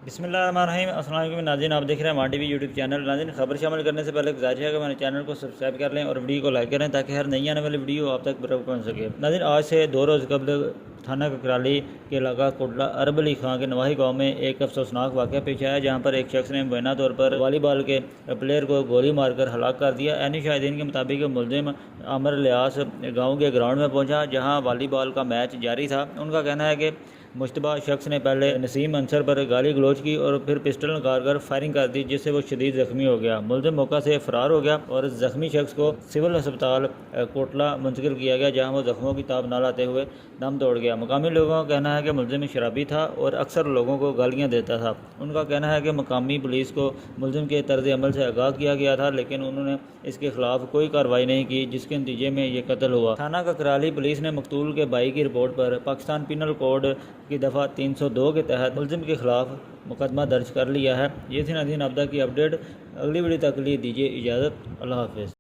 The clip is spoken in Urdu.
بسم اللہ الرحمن الرحیم۔ السلام علیکم ناظرین، آپ دیکھ رہے ہیں ماں ٹی وی یوٹیوب چینل۔ ناظرین، خبر شامل کرنے سے پہلے گزارش ہے کہ ہمارے چینل کو سبسکرائب کر لیں اور ویڈیو کو لائک کریں تاکہ ہر نئی آنے والی ویڈیو آپ تک برابر پہنچ سکے۔ ناظرین، آج سے 2 روز قبل تھانہ ککرالی کے علاقہ کوٹلہ عرب علی خان کے نواحی گاؤں میں ایک افسوسناک واقعہ پیش آیا، جہاں پر ایک شخص نے مبینہ طور پر والی بال کے پلیئر کو گولی مار کر ہلاک کر دیا۔ عینی شاہدین کے مطابق ملزم عامر الیاس گاؤں کے گراؤنڈ میں پہنچا جہاں والی بال کا میچ جاری تھا۔ ان کا کہنا ہے کہ مشتبہ شخص نے پہلے نسیم انصر پر گالی گلوچ کی اور پھر پسٹل نکال کر فائرنگ کر دی، جس سے وہ شدید زخمی ہو گیا۔ ملزم موقع سے فرار ہو گیا اور زخمی شخص کو سول ہسپتال کوٹلہ منتقل کیا گیا، جہاں وہ زخموں کی تاب نہ لاتے ہوئے دم توڑ گیا۔ مقامی لوگوں کا کہنا ہے کہ ملزم شرابی تھا اور اکثر لوگوں کو گالیاں دیتا تھا۔ ان کا کہنا ہے کہ مقامی پولیس کو ملزم کے طرز عمل سے آگاہ کیا گیا تھا، لیکن انہوں نے اس کے خلاف کوئی کارروائی نہیں کی، جس کے نتیجے میں یہ قتل ہوا۔ تھانہ ککرالی پولیس نے مقتول کے بھائی کی رپورٹ پر پاکستان پینل کوڈ کی دفعہ 302 کے تحت ملزم کے خلاف مقدمہ درج کر لیا ہے۔ یہ تھی ناظرین اب تک کی اپڈیٹ۔ اگلی ویڈیو تک کے لیے دیجیے اجازت۔ اللہ حافظ۔